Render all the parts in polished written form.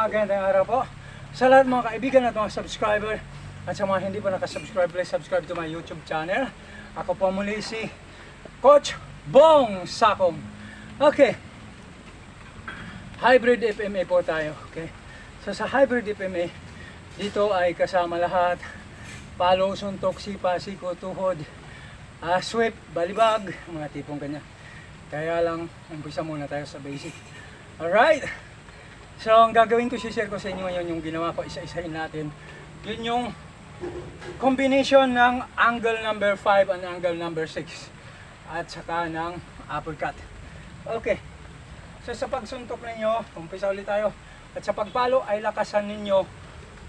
magandang araw po sa lahat mga kaibigan at mga subscriber. At sa mga hindi pa nakasubscribe, please subscribe to my YouTube channel. Ako po muli si Coach Bong Sakom. Okay, hybrid FMA po tayo. Okay, so sa hybrid FMA, dito ay kasama lahat: palo, suntok, sipa, siko, tuhod, sweep, balibag, mga tipong ganyan. Kaya lang, umpisa muna tayo sa basic. Alright, so ang gagawin ko, share ko sa inyo ngayon yung ginawa ko, isa-isahin natin. Yun yung combination ng angle number 5 and angle number 6 at saka ng uppercut. Okay, so sa pagsuntok ninyo, umpisa ulit tayo. At sa pagpalo ay lakasan ninyo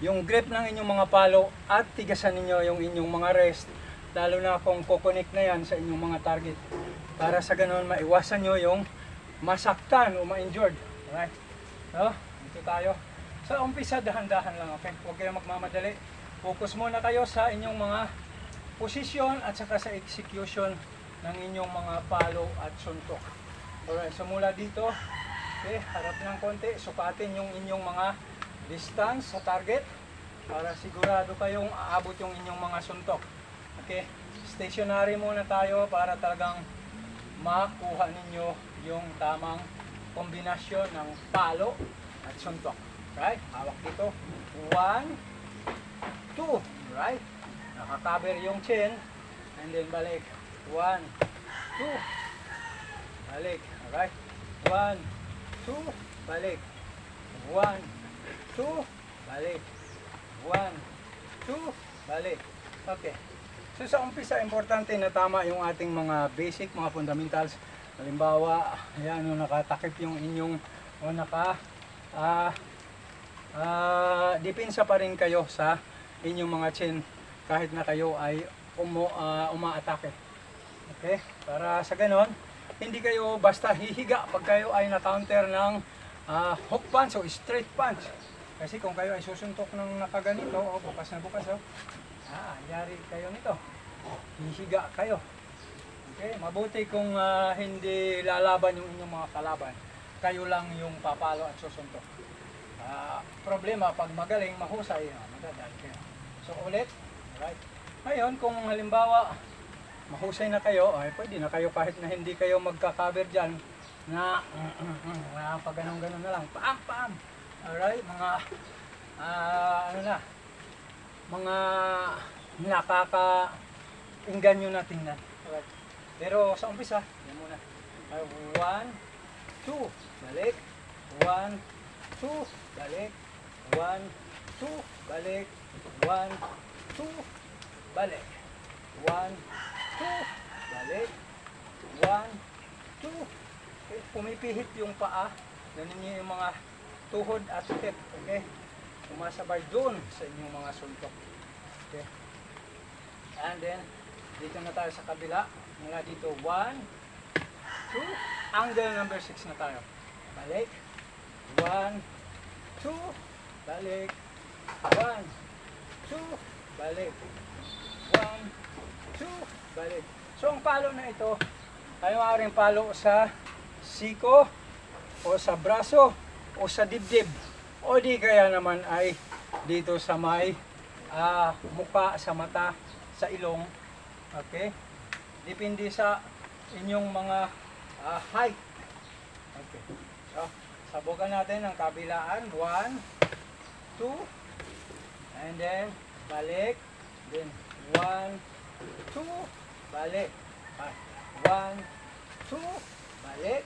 yung grip ng inyong mga palo at tigasan ninyo yung inyong mga wrist, lalo na kung kukonek na yan sa inyong mga target, para sa ganun maiwasan nyo yung masaktan o ma-injured. Alright, so dito tayo. So umpisa, dahan-dahan lang, okay? Huwag kayong magmamadali. Focus muna kayo sa inyong mga posisyon at saka sa execution ng inyong mga palo at suntok. Alright, so mula dito, okay, harap ng konti, sukatin yung inyong mga distance sa target para sigurado kayong aabot yung inyong mga suntok. Okay, stationary muna tayo para talagang makuha ninyo yung tamang kombinasyon ng palo at suntok. Right, hawak dito. 1, 2, right? Nakacover yung chin, and then balik. 1, 2, balik. Alright, 1, 2, balik. 1, 2, balik. 1, 2, balik. Okay, so sa umpisa, importante na tama yung ating mga basic, mga fundamentals. Halimbawa, ayan, nakatakip yung inyong, o depensa pa rin kayo sa inyong mga chin kahit na kayo ay umaatake. Okay? Para sa ganon, hindi kayo basta hihiga pag kayo ay na-counter ng hook punch o straight punch. Kasi kung kayo ay susuntok ng nakaganito, bukas na bukas, yari kayo nito. Hihiga kayo. Okay? Mabuti kung hindi lalaban yung inyong mga kalaban. Kayo lang yung papalo at susuntok. Problema pag magaling, mahusay, madadali kayo. So ulit, right? Ngayon, kung halimbawa mahusay na kayo, ay pwede na kayo kahit na hindi kayo magka-cover dyan, na pag ganun-ganun na lang, pam-pam. Alright, mga mga nakaka-inganyo na tingnan. Alright. Pero sa umpisa, yan muna. 1, 2, balik. 1, 2, balik. 1, 2, balik. 1, 2, balik. 1, 2, balik. 1, 2. Okay. Pumipihit yung paa. Ganun yung mga tuhod at hip. Okay? Sumasabay doon sa inyong mga suntok. Okay? And then, dito na tayo sa kabila. Mula dito, 1, 2, angle number 6 na tayo. Balik. 1, 2, balik. 1, 2, balik. 1, 2, balik. So ang palo na ito ay maaaring palo sa siko o sa braso o sa dibdib, o di kaya naman ay dito sa may muka, sa mata, sa ilong. Okay? Depende sa inyong mga height. Okay. So, sabukan natin ang kabilaan. 1, 2, and then balik. Then 1, 2, balik. 1, 2, balik.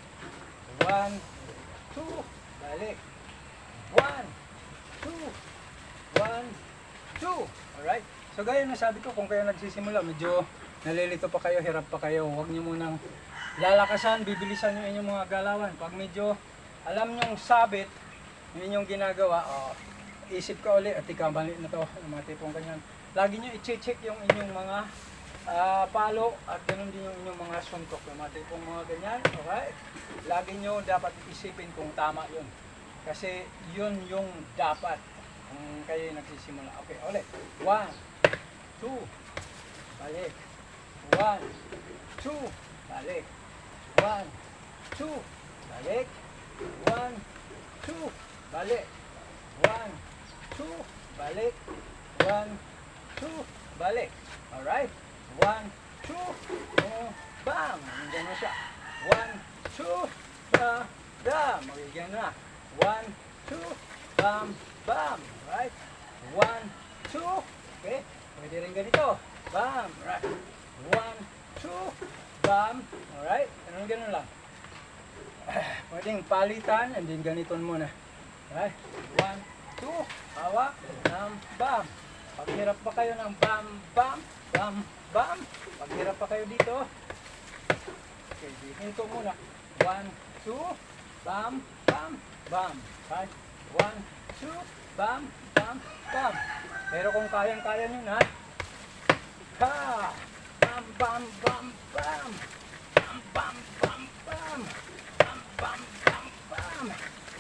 1, 2, balik. 1, 2, 1, 2. Alright? So gaya na sabi ko, kung kayo nagsisimula, medyo nalilito pa kayo, hirap pa kayo, huwag nyo munang lalakasan, bibilisan nyo inyong mga galawan. Pag medyo alam nyong sabit yung inyong ginagawa, isip ka ulit, at ika, mali na to, mga tipong ganyan. Lagi nyo i-check yung inyong mga palo, at ganun din yung inyong mga suntok, yung mga tipong mga ganyan. Okay? Lagi nyo dapat isipin kung tama yun. Kasi yun yung dapat kung kayo nagsisimula. Okay, ulit. 1, 2, balik. 1, 2, balik. 1, 2, balik. 1, 2, balik. 1, 2, balik. 1, 2, balik. Alright? 1, 2, bam! Magigyan na siya. 1, 2, bam! Magigyan na. 1, 2, bam, bam! Alright? 1, 2, okay? Pwede rin ganito. Bam! Alright? 1, 2, bam! Alright? Ganun lang. Pwedeng palitan and then ganito muna. Alright? 1, 2, hawak, bam! Paghirap pa kayo ng bam, bam, bam, bam. Paghirap pa kayo dito. Okay, dito muna. 1, 2, bam, bam, bam. Okay? 1, 2, bam, bam, bam. Pero kung kayang-kaya nyo na, ha! Bam, bam, bam, bam. Bam, bam, bam, bam. Bam, bam, bam, bam.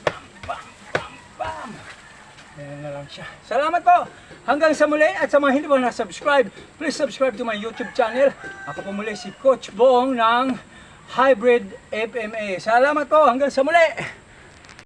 Bam, bam, bam, bam. Ayan na lang siya. Salamat po! Hanggang sa muli at sa mga hindi pa na-subscribe, please subscribe to my YouTube channel. Ako po muli si Coach Bong ng Hybrid FMA. Salamat po! Hanggang sa muli!